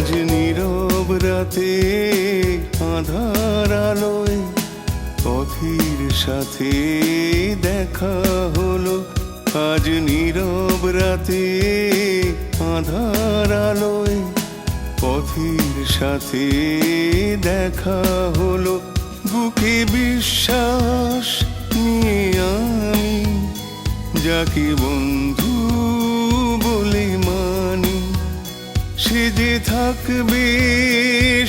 আজ নীরব রাতে আঁধার আলোয় পথের সাথে দেখা হলো। আজ নীরব রাতে আঁধার আলোয় পথের সাথে দেখা হলো। বুকে বিশ্বাস নিয়ে আমি যাকে বন্ধু বলে মানি, সে যে থাকবে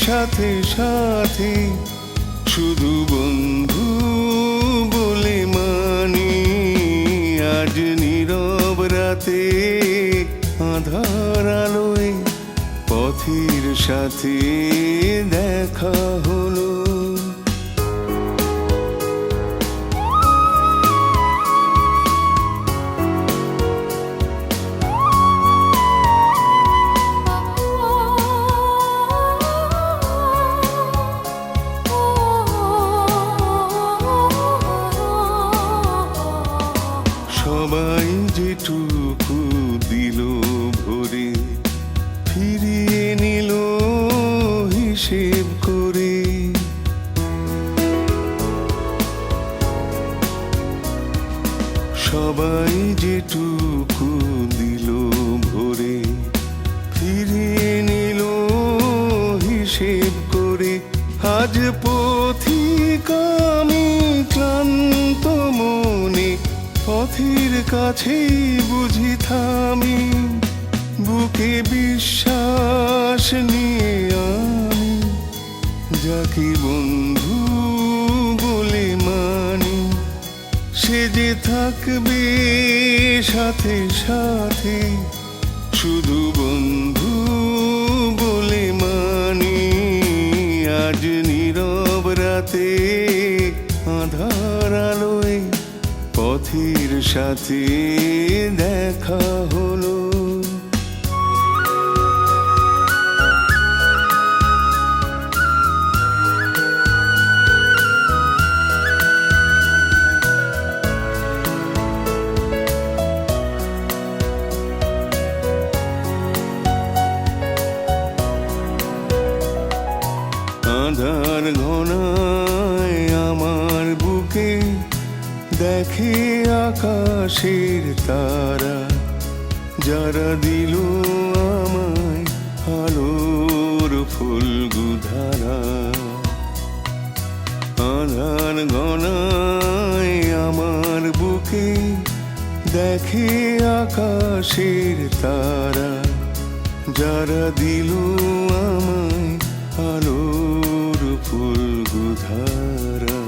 সাথে সাথে, শুধু বন্ধু বলে মানি। আজ নীরব রাতে আঁধার আলোয় পথের সাথে দেখা হলো। সবাই যেটুকু দিল ভরে ফিরিয়ে নিল হিসেব করে। সবাই যেটুকু দিল ভরে ফিরিয়ে নিল হিসেব করে। আজ পথিক আমি ক্লান্ত মনে পথের কাছেই বুঝি থামি। বুকে বিশ্বাস নিয়ে আমি যাকে বন্ধু বলে মানি, সে যে থাকবে সাথে সাথে, শুধু বন্ধু বলে মানি। আজ নীরব রাতে আঁধার আলোয় পথের সাথে দেখা হলো। আঁধার ঘনায় আমার বুকে দেখে আকাশের তারা, যারা দিল আমায় আলোর ফুলগুধারা। আঁধার ঘনায় আমার বুকে দেখে আকাশের তারা, যারা দিল আমায় আলোর ফুলগুধারা।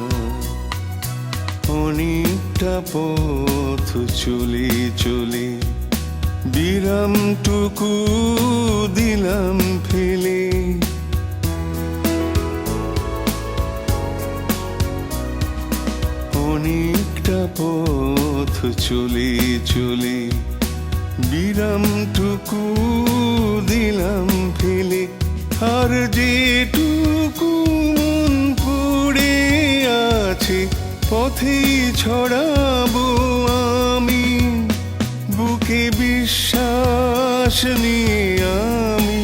অনেকটা পথ চলে চলে বিরামটুকু দিলাম ফেলে। অনেকটা পথ চলে চলে বিরামটুকু দিলাম ফেলে। আর যেটুকু মন পড়ে আছে পথেই ছড়াবো আমি। বুকে বিশ্বাস নিয়ে আমি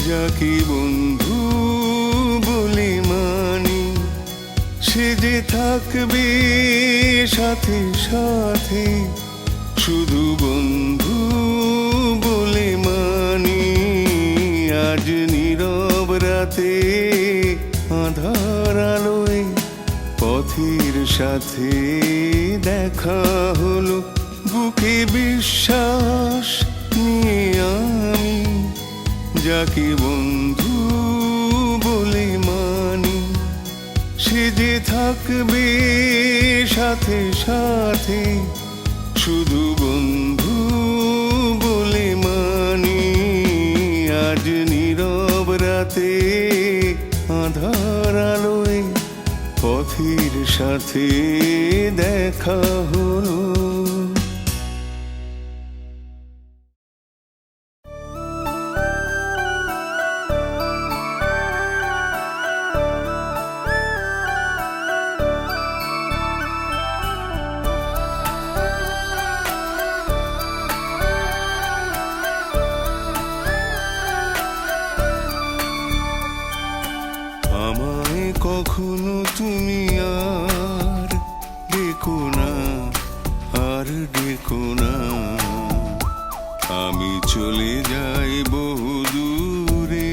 যাকে বন্ধু বলে মানি, সে যে থাকবে সাথে সাথে, শুধু বন্ধু বলে মানি। আজ নীরব রাতে আঁধার আলোয় পথের সাথে দেখা হলো। বুকে বিশ্বাস নিয়ে আমি যাকে বন্ধু বলে মানি, সে যে থাকবে সাথে সাথে, শুধু বন্ধু বলে মানি। আজ নীরব রাতে আঁধার আলোয় পথের সাথে দেখা হলো। না, আমি চলে যাই বহু দূরে।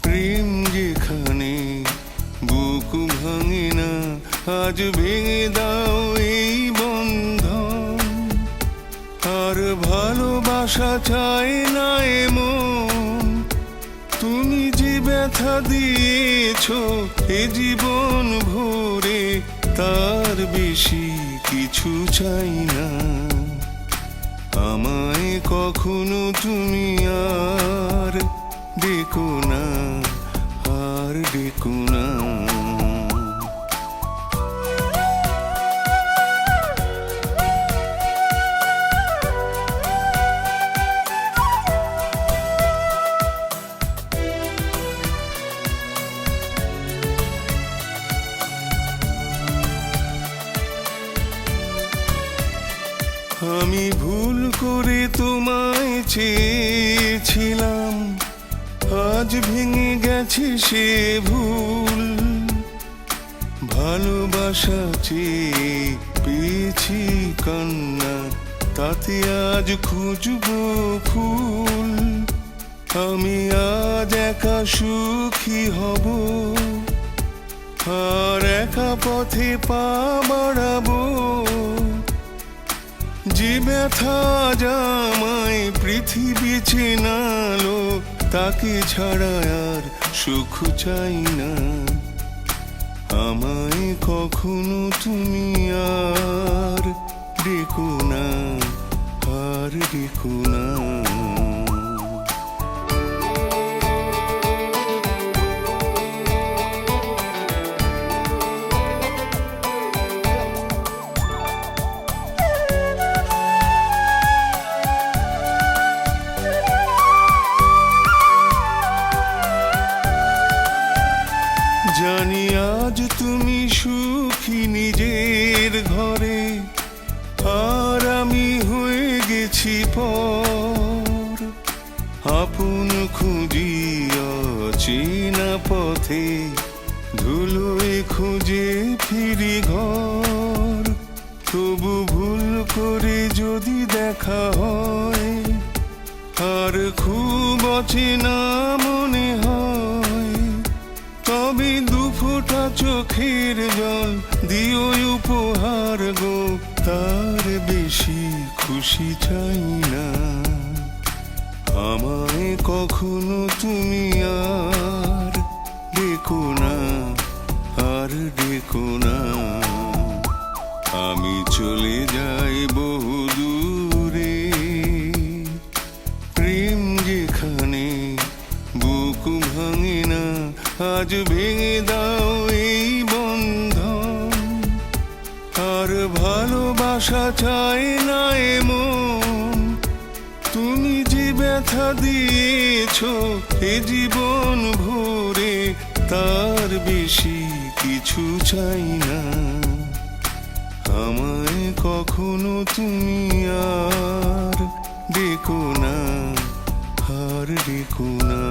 প্রেম যেখানে বুক ভাঙে না, আজ ভেঙে দাও এই বন্ধন। আর ভালোবাসা চায় না এমন, তুমি যে ব্যথা দিয়েছ এ জীবন ভরে, তার বেশি কিছু চাই না। আমায় কখনো তুমি আর ডেকো না, আর ডেকো না। আমি ভুল করে তোমায় চেয়েছিলাম, আজ ভেঙে গেছে সে ভুল। ভালোবাসা চেয়ে পেয়েছি কান্না, তাতে আজ খুঁজবো ফুল। আমি আজ একা সুখী হব, আর একা পথে পা বাড়াবো। যে ব্যথা জামায় পৃথিবী চেনালো, তাকে ছাড়া আর সুখ চাই না। আমায় কখনো তুমি আর ডেকো না, আর ডেকো না। জানি আজ তুমি সুখী নিজের ঘরে, আর আমি হয়ে গেছি পর। আপন খুঁজি অচেনা পথে, ধুলোয় খুঁজে ফিরি ঘর। তবু ভুল করে যদি দেখা হয়, আর খুব অচেনা মনে হয়, তবে দুফোঁটা চোখের জল দিও উপহার গো, তার বেশি খুশি চাই না। আমায় কখনো তুমি আর ডেকো না, আর ডেকো না। আমি চলে যাই বহু দূরে। প্রেম যেখানে বুক ভাঙে না, আজ ভেঙে দাও এই বন্ধন। আর ভালোবাসা চায় না এমন, তুমি যে ব্যথা দিয়েছ এ জীবন ভরে, তার বেশি কিছু চাই না। আমায় কখনো তুমি আর ডেকো না, আর ডেকো না।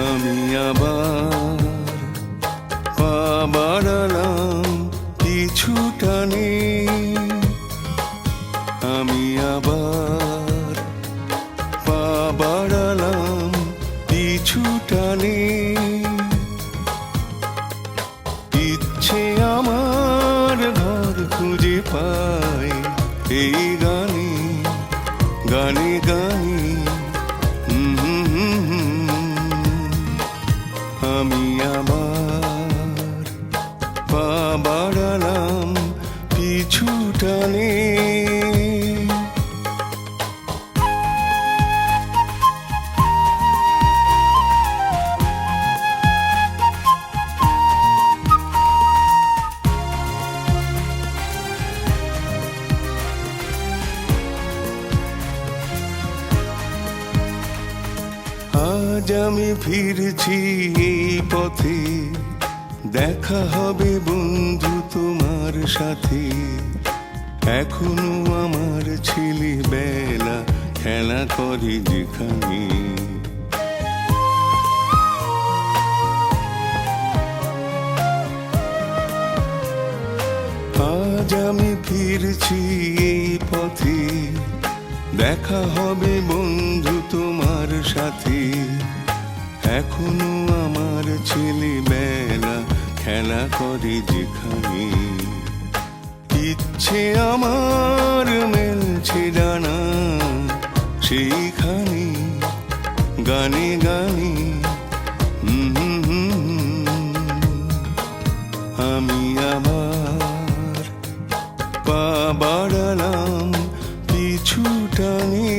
আমি আবার পা বাড়ালাম পিছু টানে, আমি আবার পা বাড়ালাম পিছু টানে। ইচ্ছে আমার ঘর খুঁজে পাই এই গানে, গানে গানে। আমি আবার পা বাড়ালাম পিছু টানে। ফিরছি এই পথে, দেখা হবে বন্ধু তোমার সাথে। এখনো আমার ছেলেবেলা খেলা করে যেখানে। আজ আমি ফিরছি এই পথে, দেখা হবে বন্ধু তোমার সাথে। এখনো আমার ছেলেবেলা খেলা করে যেখানে। ইচ্ছে আমার মেলছে ডানা সেইখানে, গানে গানে আমি আবার পা বাড়ালাম পিছু টানে।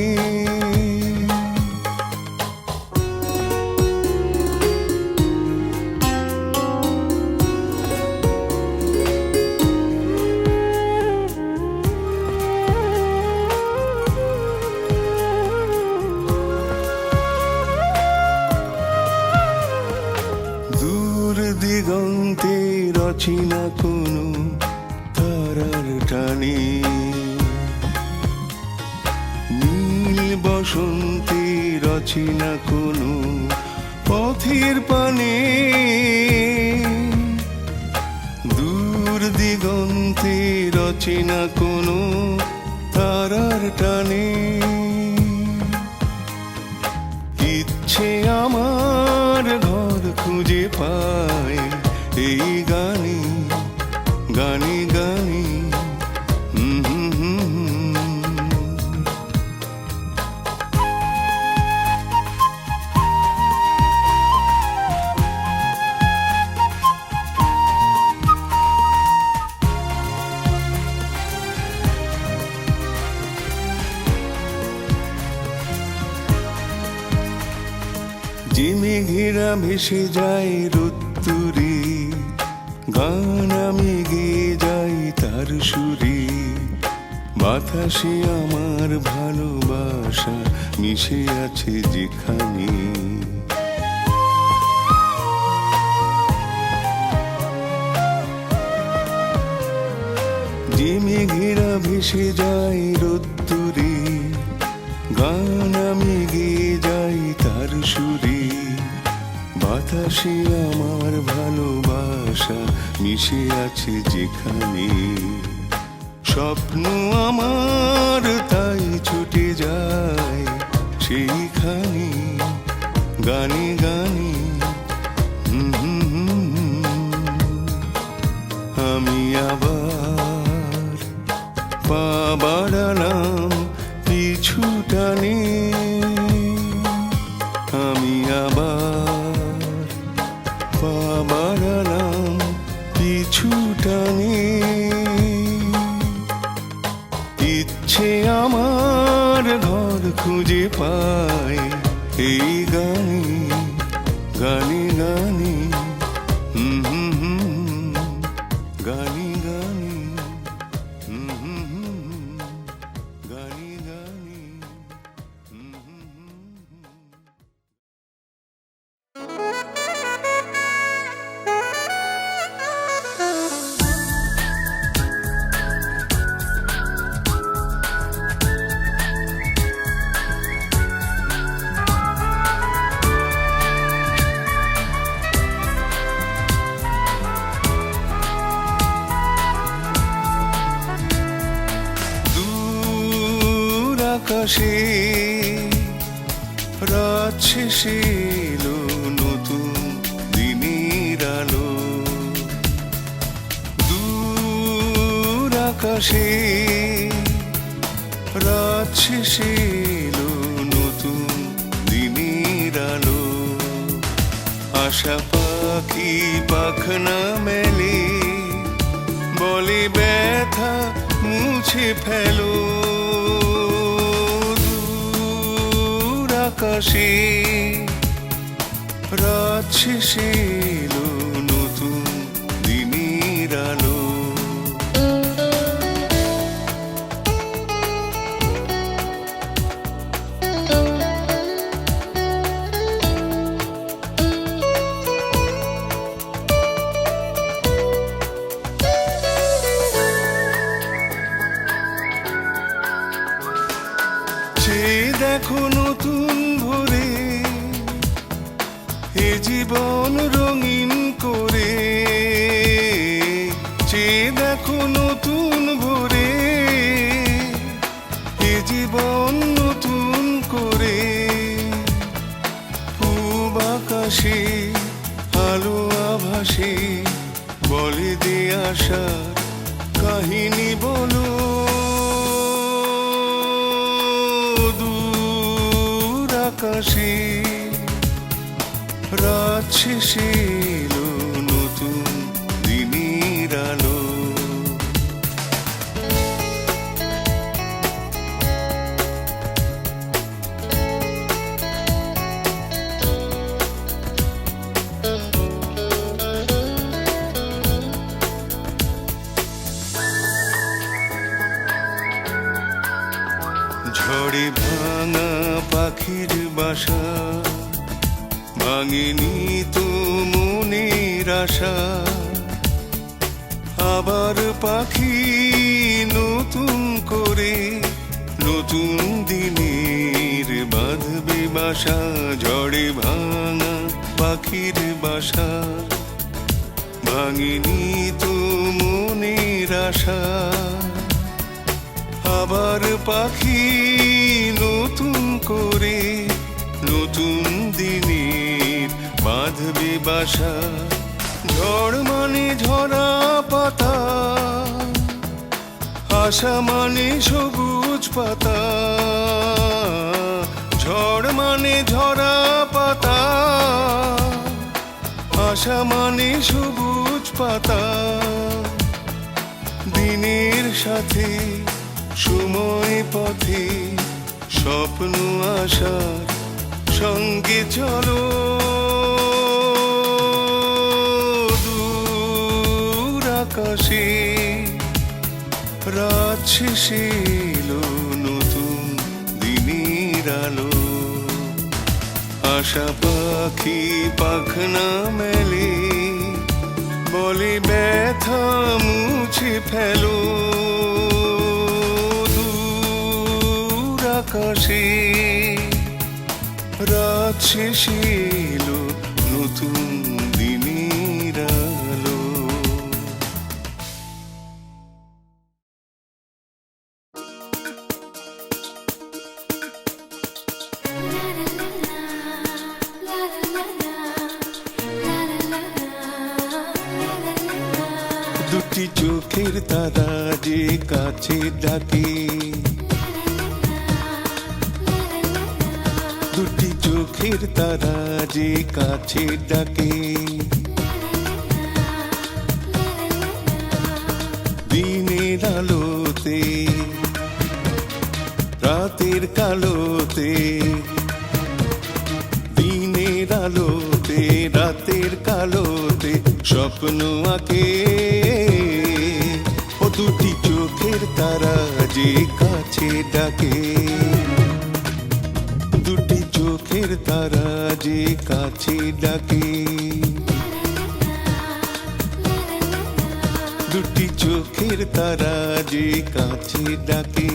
দিগন্তে রচনা কোনো তারার টানে, নীল বসন্তে রচনা কোনো পথের পানে। দূর দিগন্তে রচনা কোনো তারার টানে। ইচ্ছে আমার ঘর খুঁজে পায় এই গানে গানে গানে। যে মেঘেরা ভেসে যায় রোদ্দুরে, গান আমি গেয়ে যাই তার সুরে। বাতাসে আমার ভালোবাসা মিশে আছে যেখানে। যে মেঘেরা ভেসে যায় রোদ্দুরে, গান আমি গেয়ে যাই তার সুরে। বাতাসে আমার ভালোবাসা মিশে আছে যেখানে। স্বপ্ন আমার তাই ছুটে যায় সেইখানে, গানে গানে আমি আবার পা বাড়ালাম পিছু টানে। আমি আবার পা বাড়ালাম পিছু টানে। ইচ্ছে আমার ঘর খুঁজে পায় এই গানে গানে গানে গানে গানে গানে গানে। আকাশে রাত শেষে এলো নতুন দিনের আলো। দূর আকাশে রাত শেষে এলো নতুন দিনের আলো। আশা পাখি পাখনা মেলে, বলে ব্যথা মুছে ফেলো। আকাশে রাত শেষে এলো নতুন দিনের আলো। জীবন রঙিন করে চেয়ে দেখো নতুন ভোরে, এ জীবন নতুন করে। পূব আকাশে আলো আভাসে বলে দে আশার কাহিনী বলো, দূর আকাশে রাত শেষে এলো নতুন দিনের আলো। ঝড়ে ভাঙা পাখির বাসা ভাঙেনি তো মনের আশা, আবার পাখি নতুন করে নতুন দিনের বাঁধবে বাসা। ঝড়ে ভাঙা পাখির বাসা ভাঙেনি তো মনের আশা, আবার পাখি নতুন করে নতুন দিনের বাঁধবে বাসা। ঝড় মানে ঝরা পাতা, আশা মানে সবুজ পাতা। ঝড় মানে ঝরা পাতা, আশা মানে সবুজ পাতা। দিনের সাথে সময় পথে স্বপ্ন আশার সঙ্গে চলো, দূর আকাশে রাত শেষে এলো নতুন দিনের আলো। আশা পাখি পাখনা মেলে বলে ব্যথা মুছে ফেলো, দূর আকাশে রাত শেষে এলো নতুন দিনের আলো। দুটি চোখের তারা যে কাছে ডাকে, দুটি চোখের তারা যে কাছে ডাকে। দিনের আলোতে রাতের কালোতে, দিনের আলোতে রাতের কালোতে স্বপ্ন আঁকে। ও দুটি চোখের তারা যে কাছে ডাকে, দুটি চোখের তারা যে কাছে ডাকে। দুটি চোখের তারা যে কাছে ডাকে।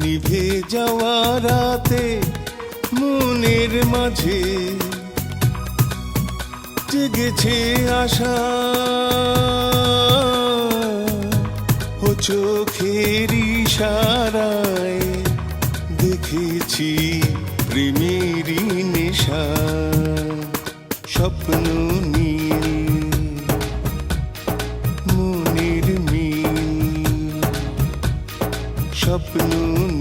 নিভে যাওয়া রাতে মনের মাঝে জেগেছে আশা, ও চোখের ইশারায় দেখেছি প্রেমেরই নেশা। স্বপ্ন নীল মনের মিল, স্বপ্ন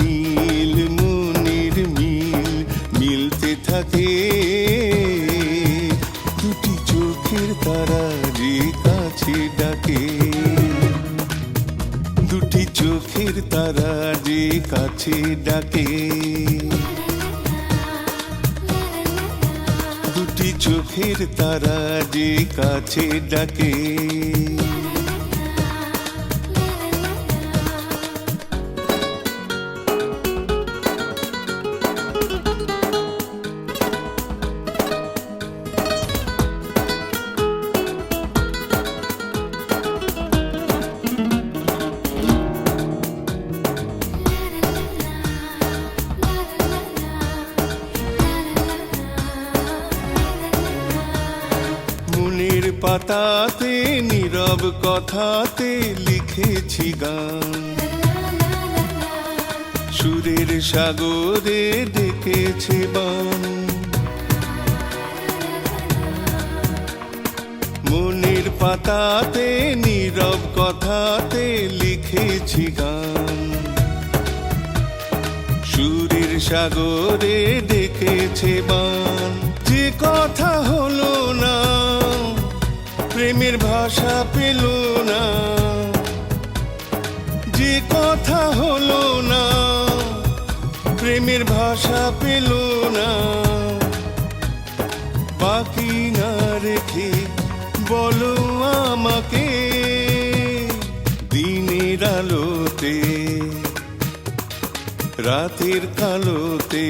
নীল মনের মিল মিলতে থাকে। দুটি চোখের তারা যে কাছে ডাকে, দুটি চোখের তারা যে কাছে ডাকে। দুটি দুটি চোখের তারা যে কাছে ডাকে, মনের পাতাতে নীরব কথাতে লিখেছি গান, সুরের সাগরে ডেকেছে বান। মনের পাতাতে নীরব কথাতে লিখেছি গান, সুরের সাগরে ডেকেছে বান। যে কথা হলো না, প্রেমের ভাষা পেল না, যে কথা হলো না, প্রেমের ভাষা পেল না, বাকি না রেখে বলো আমাকে, দিনের আলোতে রাতের কালোতে,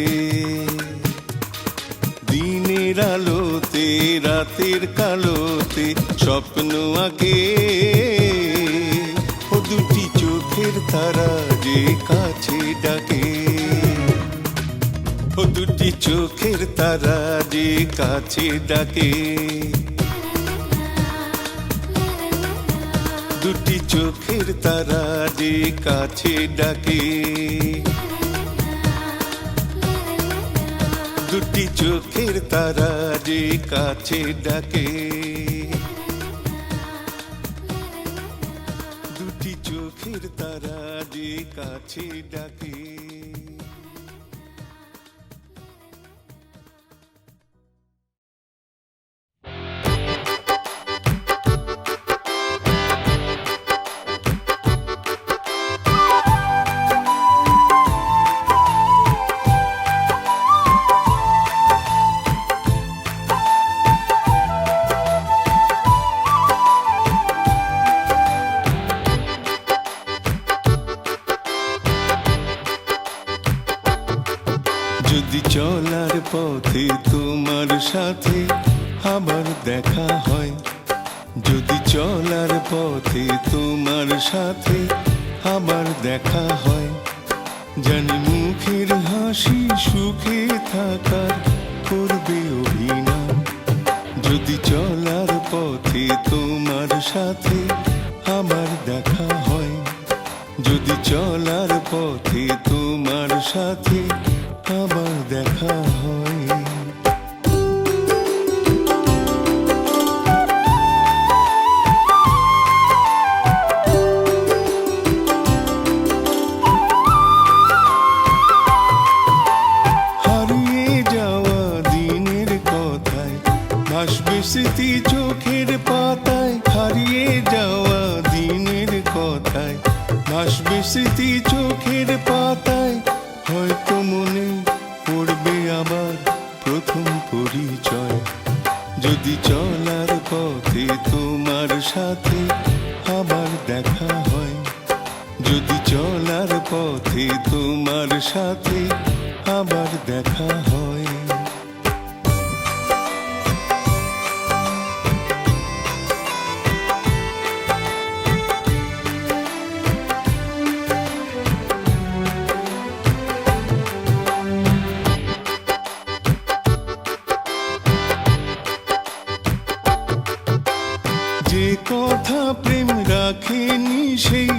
দিনের আলোতে রাতের কালোতে স্বপ্ন আঁকে। ও দুটি চোখের তারা যে কাছে ডাকে, ও দুটি চোখের তারা যে কাছে ডাকে, দুটি চোখের তারা যে কাছে ডাকে, দুটি চোখের তারা যে কাছে ডাকে, দুটি চোখের তারা যে কাছে ডাকে। যদি চলার পথে তোমার সাথে আবার দেখা হয়, যদি চলার পথে তোমার সাথে আবার দেখা হয়, জানি মুখের হাসি সুখে থাকার করবে অভিনয়। যদি চলার পথে তোমার সাথে আবার দেখা হয়, যদি চলার পথে তোমার সাথে আবার দেখা হয়। হারিয়ে যাওয়া দিনের কথায় ভাসবে স্মৃতি চোখের পাতায়, হারিয়ে যাওয়া দিনের কথায় ভাসবে স্মৃতি চোখের পাতায়। হয়তো মনে পড়বে আবার প্রথম পরিচয়, যদি চলার পথে তোমার সাথে আবার দেখা হয়, যদি চলার পথে তোমার সাথে আবার দেখা হয়। যে কথা প্রেম রাখেনি সেই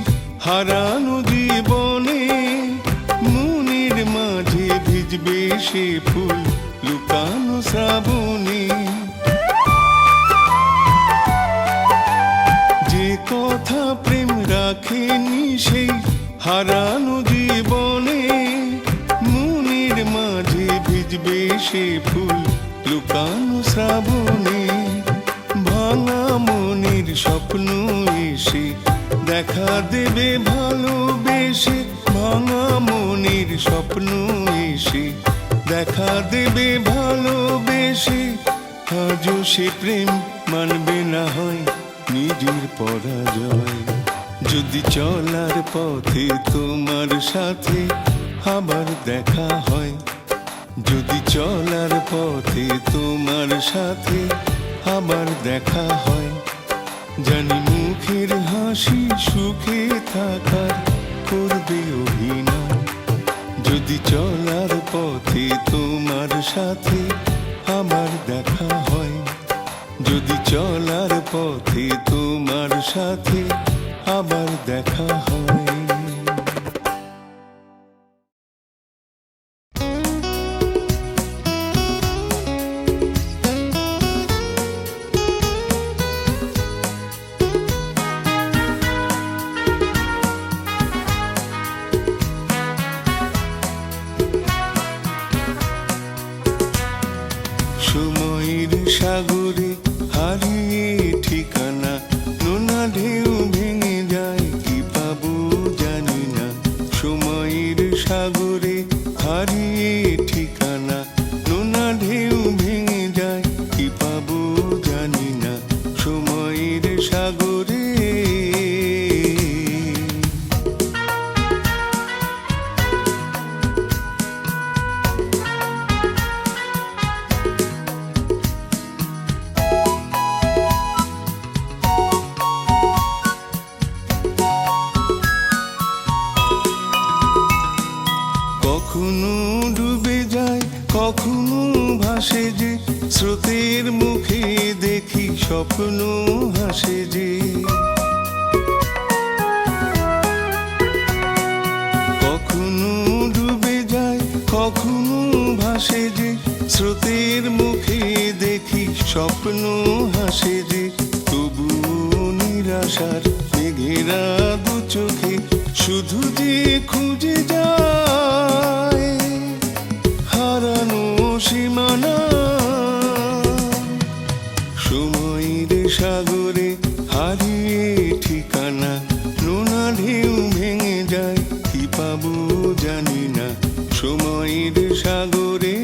হারানো জীবনে, মনের মাঝে ভিজবে সে ফুল লুকানো শ্রাবণে। যে কথা প্রেম রাখেনি সেই হারানো জীবনে, মনের মাঝে ভিজবে সে ফুল লুকানো শ্রাবণে। ভাঙা মনের স্বপ্ন এসে দেখা দেবে ভালোবেসে, ভাঙা মনের স্বপ্ন এসে দেখা দেবে ভালোবেসে। আজও সে প্রেম মানবে না হয় নিজের পরাজয়। যদি চলার পথে তোমার সাথে আবার দেখা হয়, যদি চলার পথে তোমার সাথে আবার দেখা হয়, জানি মুখের হাসি সুখে থাকার করবে অভিনয়। যদি চলার পথে তোমার সাথে আমার দেখা হয়, যদি চলার পথে তোমার সাথে আবার দেখা হয়। সময়ের সাগরে হারিয়ে ঠিকানা, নোনা ঢেউ ভেঙে যায় কি পাবো জানি না। সময়ের সাগরে হারিয়ে ঠিকানা, নোনা ঢেউ ভেঙে যায় কি পাবো জানি না। সময়ের সাগরে কখনো ডুবে যায় কখনো ভাসে যে, স্রোতের মুখে দেখি স্বপ্ন হাসে যে। কখনো ডুবে যায় কখনো ভাসে যে, স্রোতের মুখে দেখি স্বপ্ন হাসে যে। তবুও নিরাশার মেঘেরা দু চোখে শুধু যে খুঁজে যায় হারানো সীমানা। সময়ের সাগরে হারিয়ে ঠিকানা, নোনা ঢেউ ভেঙে যায় কি পাবো জানি না। সময়ের সাগরে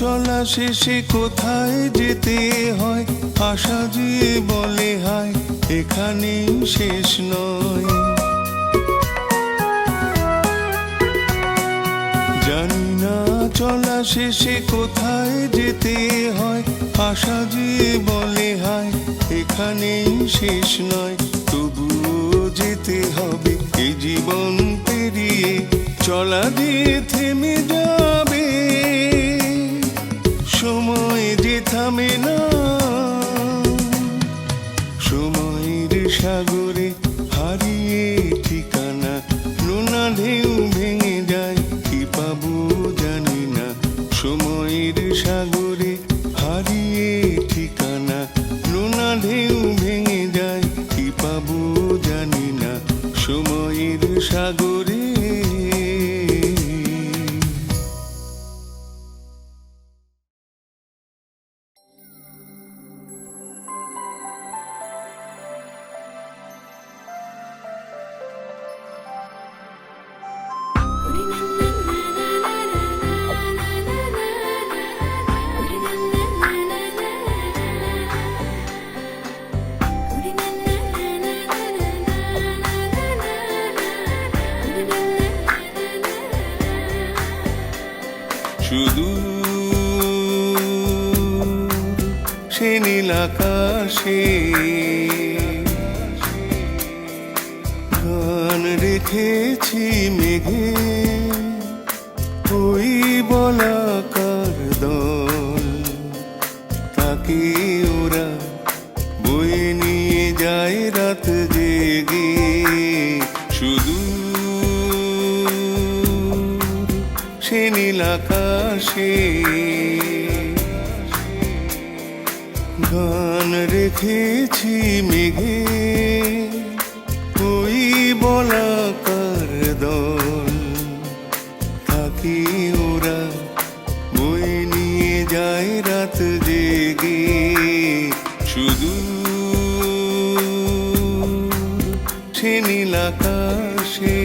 চলা শেষে কোথায় যেতে হয়, আশা যে বলে হায় এখানেই শেষ নয়। জানি না চলা শেষে কোথায় যেতে হয়, আশা যে বলে হায় এখানেই শেষ নয়। তবুও যেতে হবে এই জীবন পেরিয়ে, চলা দিয়ে থেমে যাবে সময় যে থামে না। সময়ের সাগরে হারিয়ে ঠিকানা, নোনা ঢেউ ভেঙে যায় কি পাবো জানি না। সময়ের সাগরে হারিয়ে ঠিকানা, নোনা ঢেউ ভেঙে যায় কি পাবো জানি না। সময়ের সাগরে শুধু সে নীল আকাশে গান রেখেছি মেঘে, ওই বলাকার দল তাকে ওরা বয়ে নিয়ে যায় রাত জেগে। শুধু সে নীল আকাশে গান রেখেছি মেঘে, ওই বলাকার দল যায় রাত জেগে, শুধু সে নীল আকাশে।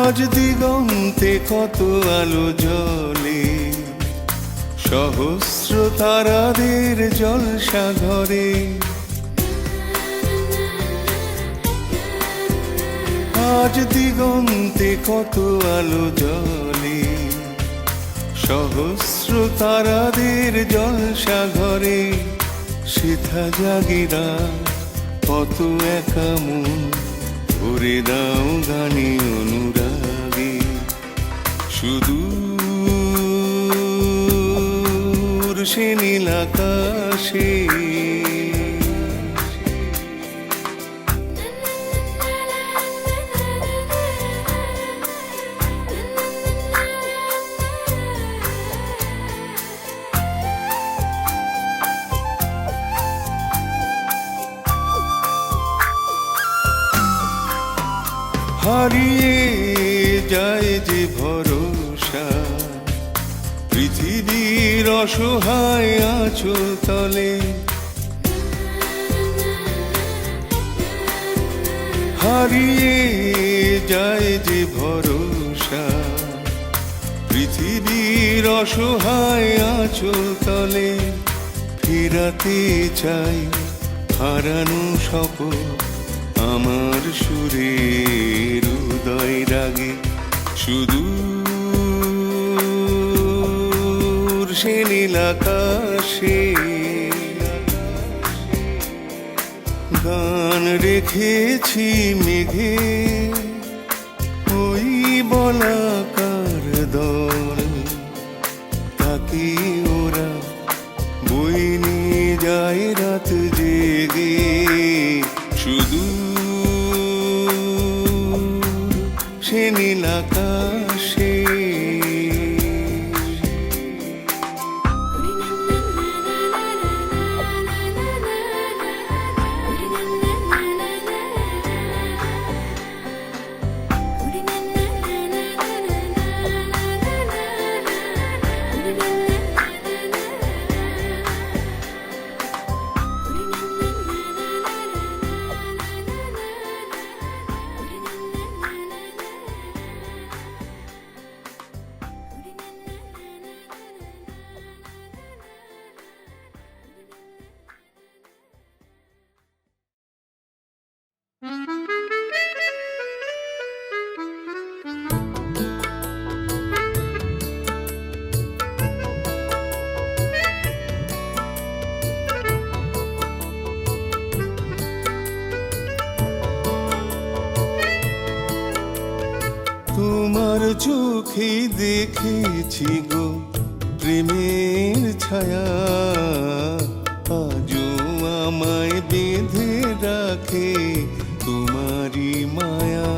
আজ দিগন্তে কত আলো জ্বলে, সহস্র তারাদের জলসাঘরে। আজ দিগন্তে কত আলো জ্বলে, সহস্র তারাদের জলসাঘরে। সেথা জাগিরা কত একা মন, ভরে দাও গানে অনুরাগে। শুধু সে নীল আকাশে। হারিয়ে যায় যে ভরসা, পৃথিবীর অসহায় আঁচল তলে। হারিয়ে যায় যে ভরসা, পৃথিবীর অসহায় আঁচল তলে। ফেরাতে চাই হারানো শপথ আমার সুরের হৃদয় রাগে। শুধু সে নীল আকাশে গান রেখেছি মেঘে, ওই বলাকার দল। তাকে ওরা বই নিয়ে যায় রাত জেগে, শুধু সে নীল আকাশে। তোমার চোখে দেখেছি গো প্রেমের ছায়া, আজও আমায় বেঁধে রাখে তোমারই মায়া।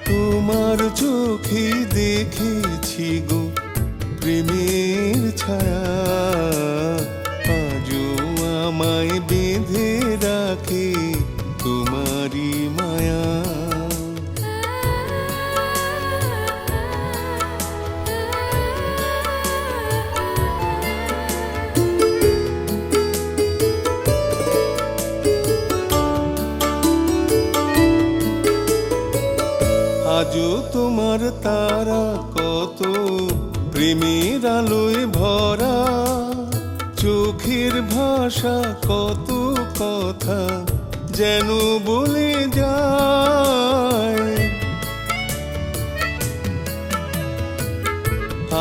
তোমার চোখে দেখেছি গো প্রেমের ছায়া, আজও আমায় বেঁধে রাখে তোমারই মায়া। আজও তোমার তারা কত প্রেমের আলোয় ভরা, চোখের ভাষা কত কথা যেন বলে যায়।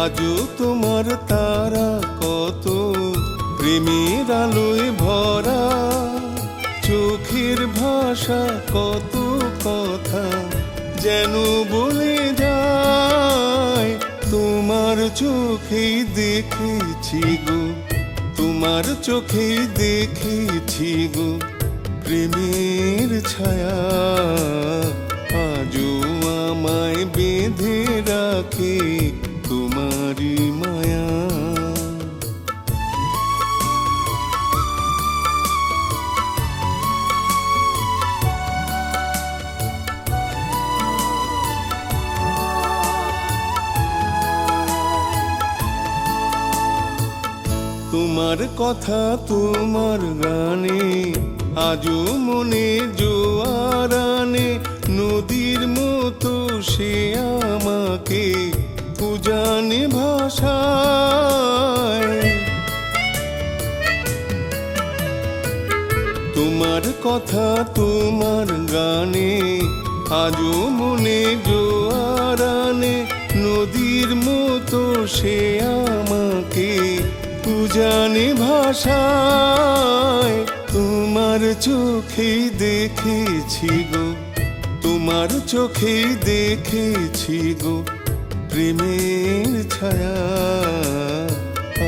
আজও তোমার তারা কত প্রেমের আলোয় ভরা, চোখের ভাষা কত কথা যেন বলে যায়। তোমার চোখেই দেখেছি গো, তোমার চোখেই দেখেছি গো প্রেমের ছায়া, আজও রাখে তোমারই মায়া। তোমার কথা তোমার গানে আজও মনে জোয়ার আনে, নদীর মতো সে আমাকে উজানে ভাষায়। তোমার কথা তোমার গানে আজও মনে জোয়ার আনে, নদীর মতো সে আমাকে উজানে ভাষায়। তোমার চোখে দেখেছি গো, তোমার চোখে দেখেছি গো প্রেমের ছায়া।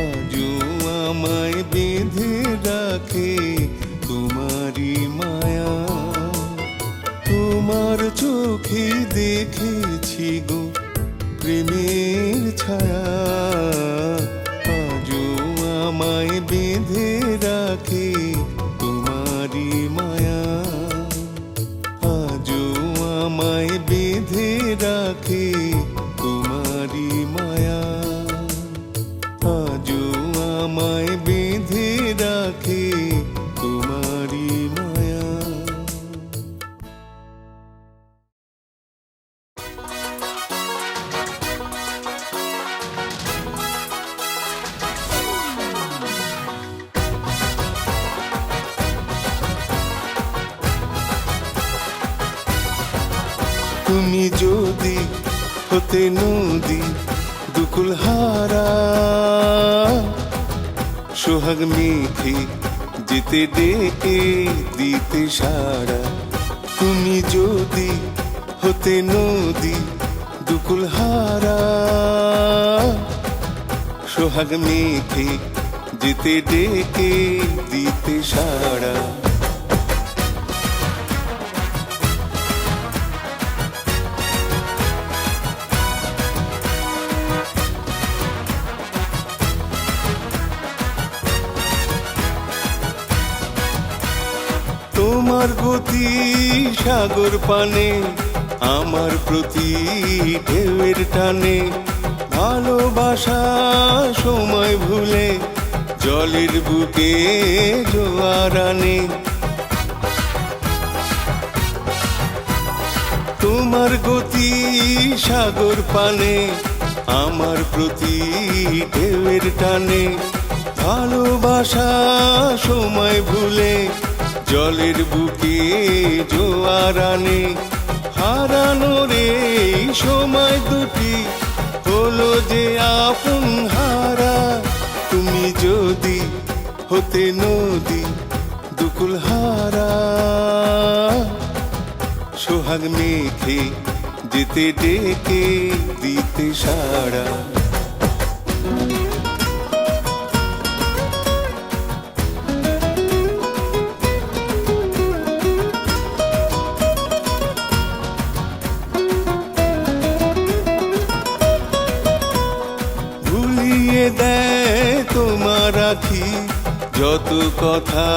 আজও আমায় বেঁধে রাখে তোমারই মায়া। তোমার চোখে দেখেছি গো প্রেমের ছায়া। আজও আমায় বেঁধে রাখে তোমারই মায়া। আজও আমায় বেঁধে রাখে তোমারই মায়া। আজও আমায় বেঁধে রাখে তোমারই মায়া। তুমি যদি হতে নদী দুকুল হারা, সোহাগ মেঘে যেতে ডেকে দিতে সারা। তুমি যদি হতে নদী দুকুল হারা, সোহাগ মেঘে যেতে ডেকে দিতে সারা। তোমার গতি সাগর পানে, আমার প্রতি ঢেউয়ের টানে। ভালোবাসা সময় ভুলে জলের বুকে জোয়ার আনে। তোমার গতি সাগর পানে, আমার প্রতি ঢেউয়ের টানে। ভালোবাসা সময় ভুলে জলের বুকে জোয়ার আনে। হারানোর এই সময় দুটি হলো যে আপন হারা। তুমি যদি হতে নদী দুকুল হারা, সোহাগ মেঘে যেতে ডেকে দিতে সারা। দেয় তোমার আখি যত কথা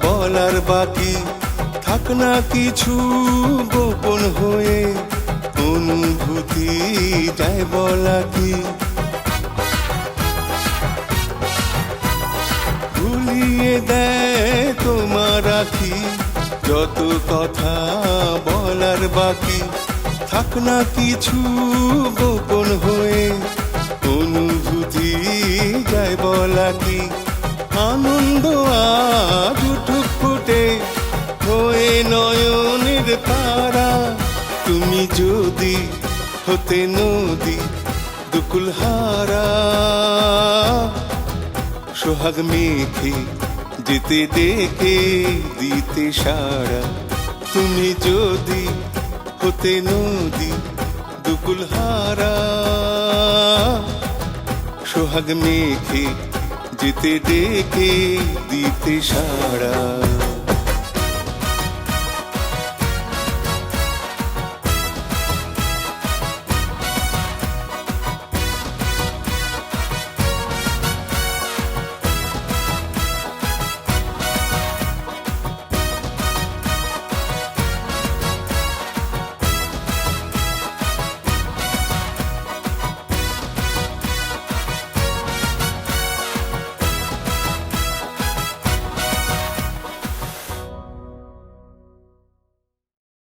বলার বাকি। থাক না কিছু গোপন হয়ে, অনুভূতি যায় বলা কি। ভুলিয়ে দেয় তোমার আখি যত কথা বলার বাকি। থাক না কিছু গোপন হয়ে, অনুভূতি যায় বলা কি। আনন্দ আজ উঠুক ফুটে হয়ে নয়নের তারা। তুমি যদি হতে নদী দুকুল হারা, সোহাগ মেঘে যেতে ডেকে দিতে সারা। তুমি যদি হতে নদী দুকুল হারা, সোহাগ মেঘে যেতে ডেকে দিতে সারা।